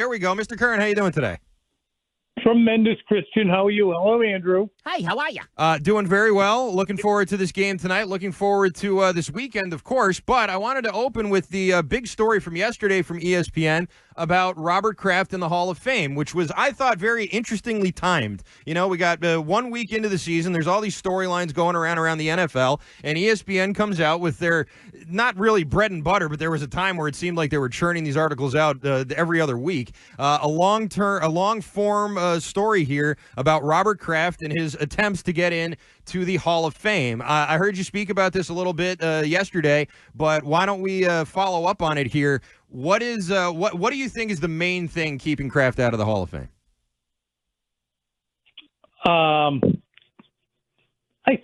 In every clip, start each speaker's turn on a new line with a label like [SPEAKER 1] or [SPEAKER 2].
[SPEAKER 1] Here we go. Mr. Curran, how you doing today?
[SPEAKER 2] Tremendous, Christian. How are you? Hello, Andrew.
[SPEAKER 3] Hi, how are you?
[SPEAKER 1] Doing very well. Looking forward to this game tonight. Looking forward to this weekend, of course. But I wanted to open with the big story from yesterday from ESPN about Robert Kraft in the Hall of Fame, which was, I thought, very interestingly timed. You know, we got 1 week into the season. There's all these storylines going around the NFL, and ESPN comes out with their, not really bread and butter, but there was a time where it seemed like they were churning these articles out every other week. A long-form story here about Robert Kraft and his attempts to get in to the Hall of Fame. I heard you speak about this a little bit yesterday, but why don't we follow up on it here? What do you think is the main thing keeping Kraft out of the Hall of Fame?
[SPEAKER 2] I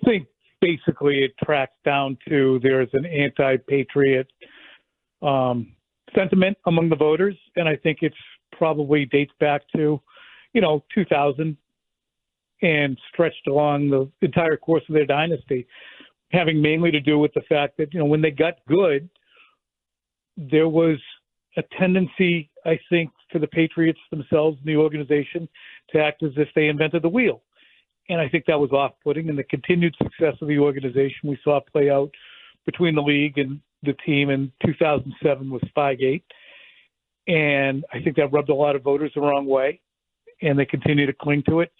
[SPEAKER 2] think basically it tracks down to there's an anti-patriot sentiment among the voters, and I think it's probably dates back to 2000 and stretched along the entire course of their dynasty, having mainly to do with the fact that, when they got good, there was a tendency, I think, for the Patriots themselves and the organization to act as if they invented the wheel. And I think that was off-putting, and the continued success of the organization we saw play out between the league and the team in 2007 was Spygate. And I think that rubbed a lot of voters the wrong way, and they continue to cling to it.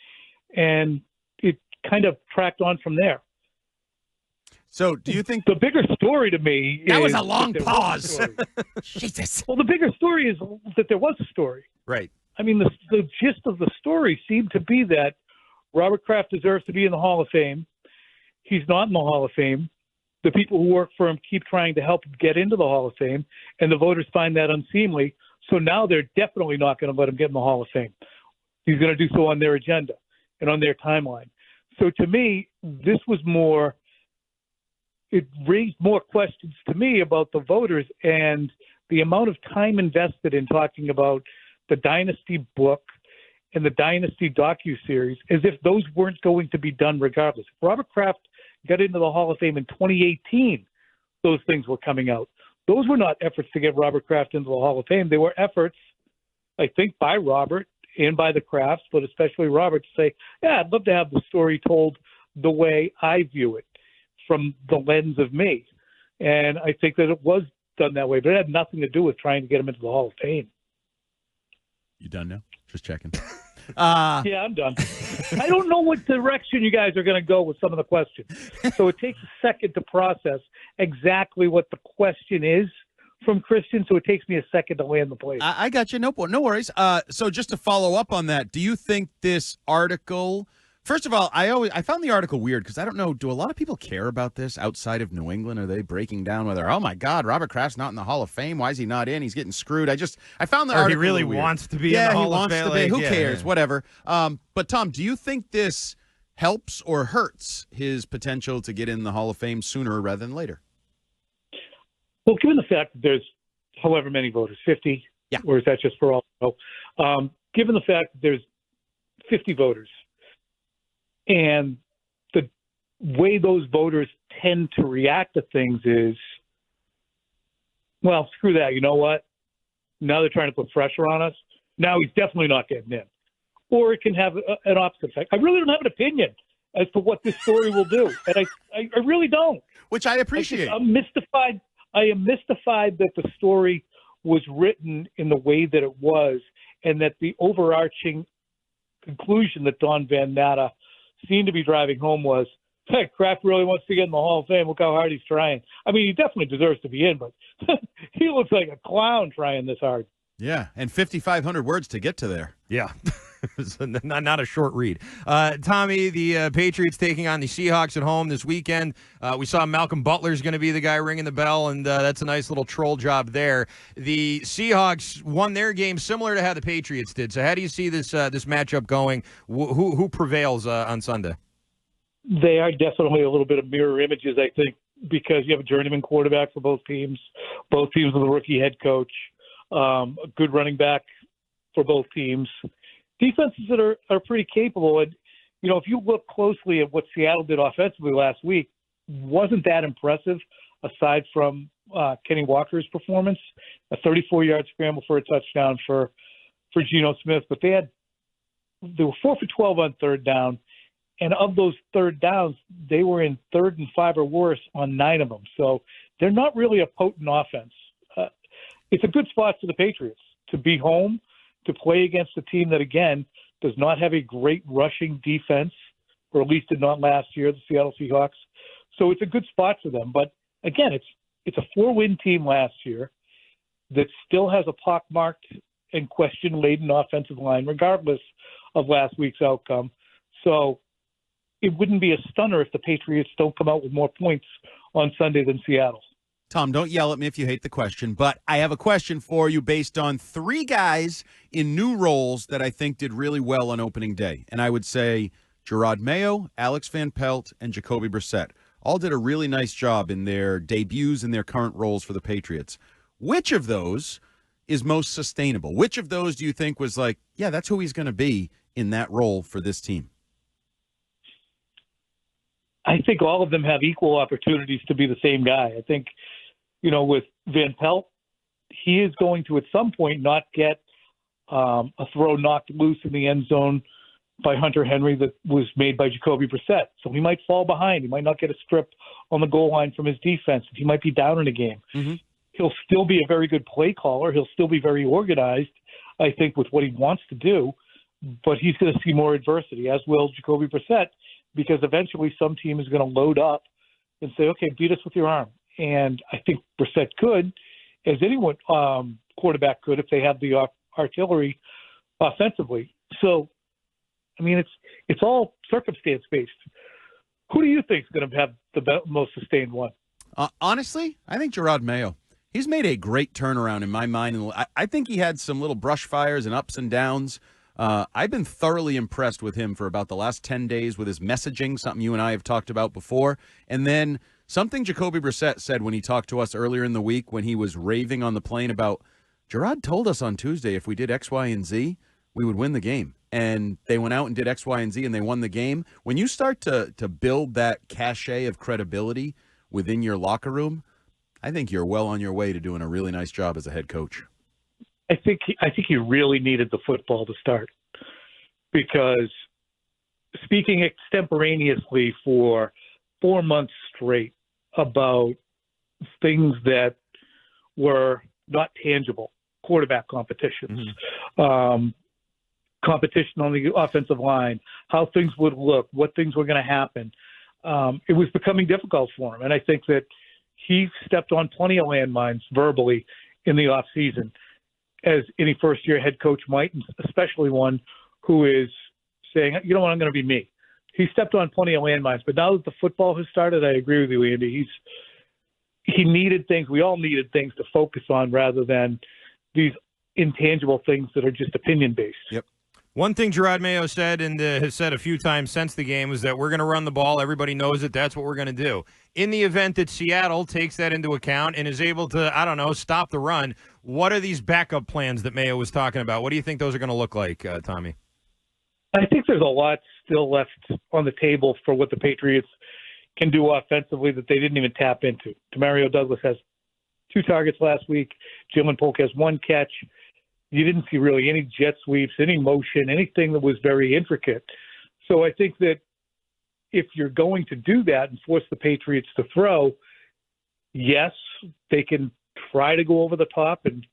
[SPEAKER 2] And it kind of tracked on from there.
[SPEAKER 4] So do you think
[SPEAKER 2] the bigger story to me
[SPEAKER 3] that
[SPEAKER 2] is
[SPEAKER 3] was a long pause. Jesus.
[SPEAKER 2] Well, the bigger story is that there was a story.
[SPEAKER 1] Right.
[SPEAKER 2] I mean, the gist of the story seemed to be that Robert Kraft deserves to be in the Hall of Fame. He's not in the Hall of Fame. The people who work for him keep trying to help him get into the Hall of Fame, and the voters find that unseemly. So now they're definitely not going to let him get in the Hall of Fame. He's going to do so on their agenda and on their timeline. So to me, this was more – it raised more questions to me about the voters and the amount of time invested in talking about the Dynasty book and the Dynasty docuseries as if those weren't going to be done regardless. If Robert Kraft got into the Hall of Fame in 2018, those things were coming out. Those were not efforts to get Robert Kraft into the Hall of Fame. They were efforts, I think, by Robert and by the Krafts, but especially Robert, to say, yeah, I'd love to have the story told the way I view it, from the lens of me. And I think that it was done that way, but it had nothing to do with trying to get him into the Hall of Fame.
[SPEAKER 4] You done now? Just checking.
[SPEAKER 2] Yeah, I'm done. I don't know what direction you guys are going to go with some of the questions. So it takes a second to process exactly what the question is from Christian, so it takes me a second to land the plane.
[SPEAKER 4] I got you. No worries. So just to follow up on that, do you think this article – first of all, I found the article weird because I don't know, do a lot of people care about this outside of New England? Are they breaking down whether, oh, my God, Robert Kraft's not in the Hall of Fame? Why is he not in? He's getting screwed. I found the article
[SPEAKER 1] he really
[SPEAKER 4] weird.
[SPEAKER 1] wants to be in the Hall of Fame.
[SPEAKER 4] Yeah, he wants to be. Who cares? Whatever. But, Tom, do you think this helps or hurts his potential to get in the Hall of Fame sooner rather than later?
[SPEAKER 2] Well, given the fact that there's however many voters, 50,
[SPEAKER 4] yeah,
[SPEAKER 2] or is that just for all? Given the fact that there's 50 voters, and the way those voters tend to react to things is, well, screw that. You know what? Now they're trying to put pressure on us. Now he's definitely not getting in. Or it can have an opposite effect. I really don't have an opinion as to what this story will do. And I really don't.
[SPEAKER 4] Which I appreciate.
[SPEAKER 2] I'm mystified. I am mystified that the story was written in the way that it was, and that the overarching conclusion that Don Van Natta seemed to be driving home was, hey, Kraft really wants to get in the Hall of Fame. Look how hard he's trying. I mean, he definitely deserves to be in, but he looks like a clown trying this hard.
[SPEAKER 4] Yeah, and 5,500 words to get to there.
[SPEAKER 1] Yeah. Not a short read. Tommy, the Patriots taking on the Seahawks at home this weekend. We saw Malcolm Butler's going to be the guy ringing the bell, and that's a nice little troll job there. The Seahawks won their game similar to how the Patriots did. So how do you see this matchup going? Who prevails on Sunday?
[SPEAKER 2] They are definitely a little bit of mirror images, I think, because you have a journeyman quarterback for both teams. Both teams with a rookie head coach, a good running back for both teams. Defenses that are pretty capable. And, if you look closely at what Seattle did offensively last week, wasn't that impressive aside from Kenny Walker's performance. A 34-yard scramble for a touchdown for for Geno Smith, but they were 4 for 12 on third down. And of those third downs, they were in 3rd and 5 or worse on 9 of them. So they're not really a potent offense. It's a good spot for the Patriots to be home, to play against a team that, again, does not have a great rushing defense, or at least did not last year, the Seattle Seahawks. So it's a good spot for them. But, again, it's a 4-win team last year that still has a pockmarked and question-laden offensive line, regardless of last week's outcome. So it wouldn't be a stunner if the Patriots don't come out with more points on Sunday than Seattle.
[SPEAKER 4] Tom, don't yell at me if you hate the question, but I have a question for you based on 3 guys in new roles that I think did really well on opening day. And I would say Gerard Mayo, Alex Van Pelt, and Jacoby Brissett all did a really nice job in their debuts and their current roles for the Patriots. Which of those is most sustainable? Which of those do you think was like, yeah, that's who he's going to be in that role for this team?
[SPEAKER 2] I think all of them have equal opportunities to be the same guy. I think, with Van Pelt, he is going to at some point not get a throw knocked loose in the end zone by Hunter Henry that was made by Jacoby Brissett. So he might fall behind. He might not get a strip on the goal line from his defense. He might be down in a game. Mm-hmm. He'll still be a very good play caller. He'll still be very organized, I think, with what he wants to do. But he's going to see more adversity, as will Jacoby Brissett, because eventually some team is going to load up and say, okay, beat us with your arm. And I think Brissett could, as anyone quarterback could, if they have the artillery offensively. So, I mean, it's all circumstance-based. Who do you think is going to have the most sustained one?
[SPEAKER 4] Honestly, I think Gerard Mayo. He's made a great turnaround in my mind. And I think he had some little brush fires and ups and downs. I've been thoroughly impressed with him for about the last 10 days with his messaging, something you and I have talked about before. And then something Jacoby Brissett said when he talked to us earlier in the week when he was raving on the plane about, Gerard told us on Tuesday if we did X, Y, and Z, we would win the game. And they went out and did X, Y, and Z, and they won the game. When you start to build that cachet of credibility within your locker room, I think you're well on your way to doing a really nice job as a head coach.
[SPEAKER 2] I think he really needed the football to start, because speaking extemporaneously for 4 months straight about things that were not tangible, quarterback competitions, competition on the offensive line, how things would look, what things were going to happen, it was becoming difficult for him. And I think that he stepped on plenty of landmines verbally in the offseason, as any first-year head coach might, and especially one who is saying, you know what, I'm going to be me. He stepped on plenty of landmines, but now that the football has started, I agree with you, Andy. He needed things. We all needed things to focus on rather than these intangible things that are just opinion-based.
[SPEAKER 1] Yep. One thing Gerard Mayo said, and has said a few times since the game, was that we're going to run the ball. Everybody knows it. That's what we're going to do. In the event that Seattle takes that into account and is able to, stop the run, what are these backup plans that Mayo was talking about? What do you think those are going to look like, Tommy?
[SPEAKER 2] I think there's a lot still left on the table for what the Patriots can do offensively that they didn't even tap into. Demario Douglas has 2 targets last week. Jalen Polk has 1 catch. You didn't see really any jet sweeps, any motion, anything that was very intricate. So I think that if you're going to do that and force the Patriots to throw, yes, they can try to go over the top and,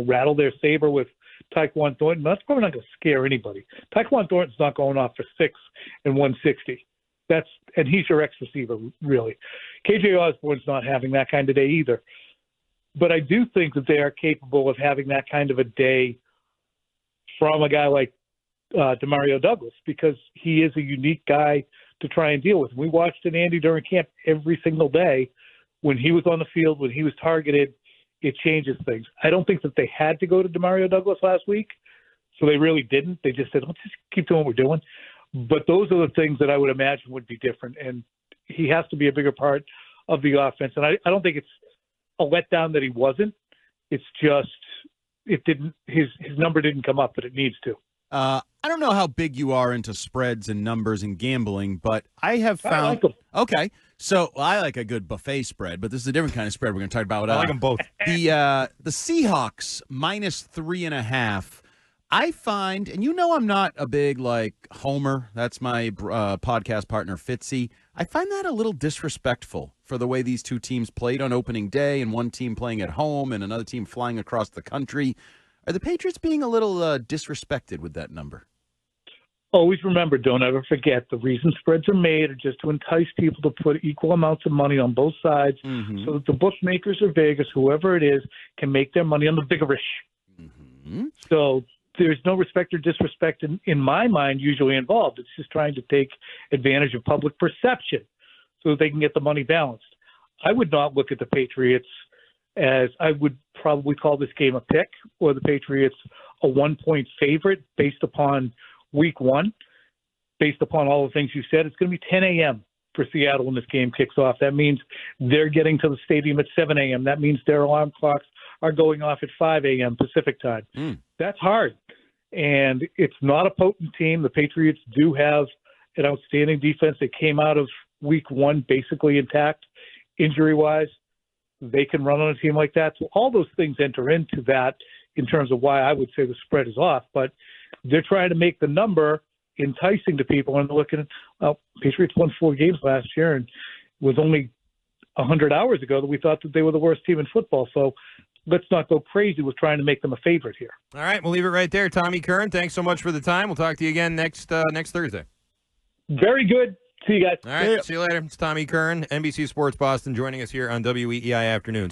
[SPEAKER 2] rattle their saber with Tyquan Thornton. That's probably not going to scare anybody. Tyquan Thornton's not going off for 6 and 160. And he's your ex-receiver, really. KJ Osborne's not having that kind of day either. But I do think that they are capable of having that kind of a day from a guy like Demario Douglas, because he is a unique guy to try and deal with. We watched it, Andy, during camp every single day. When he was on the field, when he was targeted, it changes things. I don't think that they had to go to Demario Douglas last week, so they really didn't. They just said, let's just keep doing what we're doing. But those are the things that I would imagine would be different, and he has to be a bigger part of the offense. And I don't think it's a letdown that he wasn't. It's just his number didn't come up, but it needs to.
[SPEAKER 4] I don't know how big you are into spreads and numbers and gambling, but I have found.
[SPEAKER 2] I like them.
[SPEAKER 4] Okay, so I like a good buffet spread, but this is a different kind of spread we're going to talk about.
[SPEAKER 1] I like them both.
[SPEAKER 4] The Seahawks -3.5. I find, and I'm not a big, homer. That's my podcast partner, Fitzy. I find that a little disrespectful for the way these two teams played on opening day, and one team playing at home and another team flying across the country. Are the Patriots being a little disrespected with that number?
[SPEAKER 2] Always remember, don't ever forget, the reason spreads are made are just to entice people to put equal amounts of money on both sides so that the bookmakers or Vegas, whoever it is, can make their money on the biggerish.
[SPEAKER 4] Mm-hmm.
[SPEAKER 2] So there's no respect or disrespect in my mind usually involved. It's just trying to take advantage of public perception so that they can get the money balanced. I would not look at the Patriots as I would probably call this game a pick or the Patriots a 1-point favorite based upon Week 1, based upon all the things you said. It's going to be 10 a.m. for Seattle when this game kicks off. That means they're getting to the stadium at 7 a.m. That means their alarm clocks are going off at 5 a.m. Pacific time. That's hard. And it's not a potent team. The Patriots do have an outstanding defense. They came out of Week 1 basically intact, injury-wise. They can run on a team like that. So all those things enter into that in terms of why I would say the spread is off. But they're trying to make the number enticing to people, and they're looking at, well, Patriots won 4 games last year, and it was only 100 hours ago that we thought that they were the worst team in football. So let's not go crazy with trying to make them a favorite here.
[SPEAKER 1] All right, we'll leave it right there. Tommy Curran, thanks so much for the time. We'll talk to you again next Thursday.
[SPEAKER 2] Very good. See you guys.
[SPEAKER 1] All right, see you later. It's Tommy Curran, NBC Sports Boston, joining us here on WEEI Afternoons.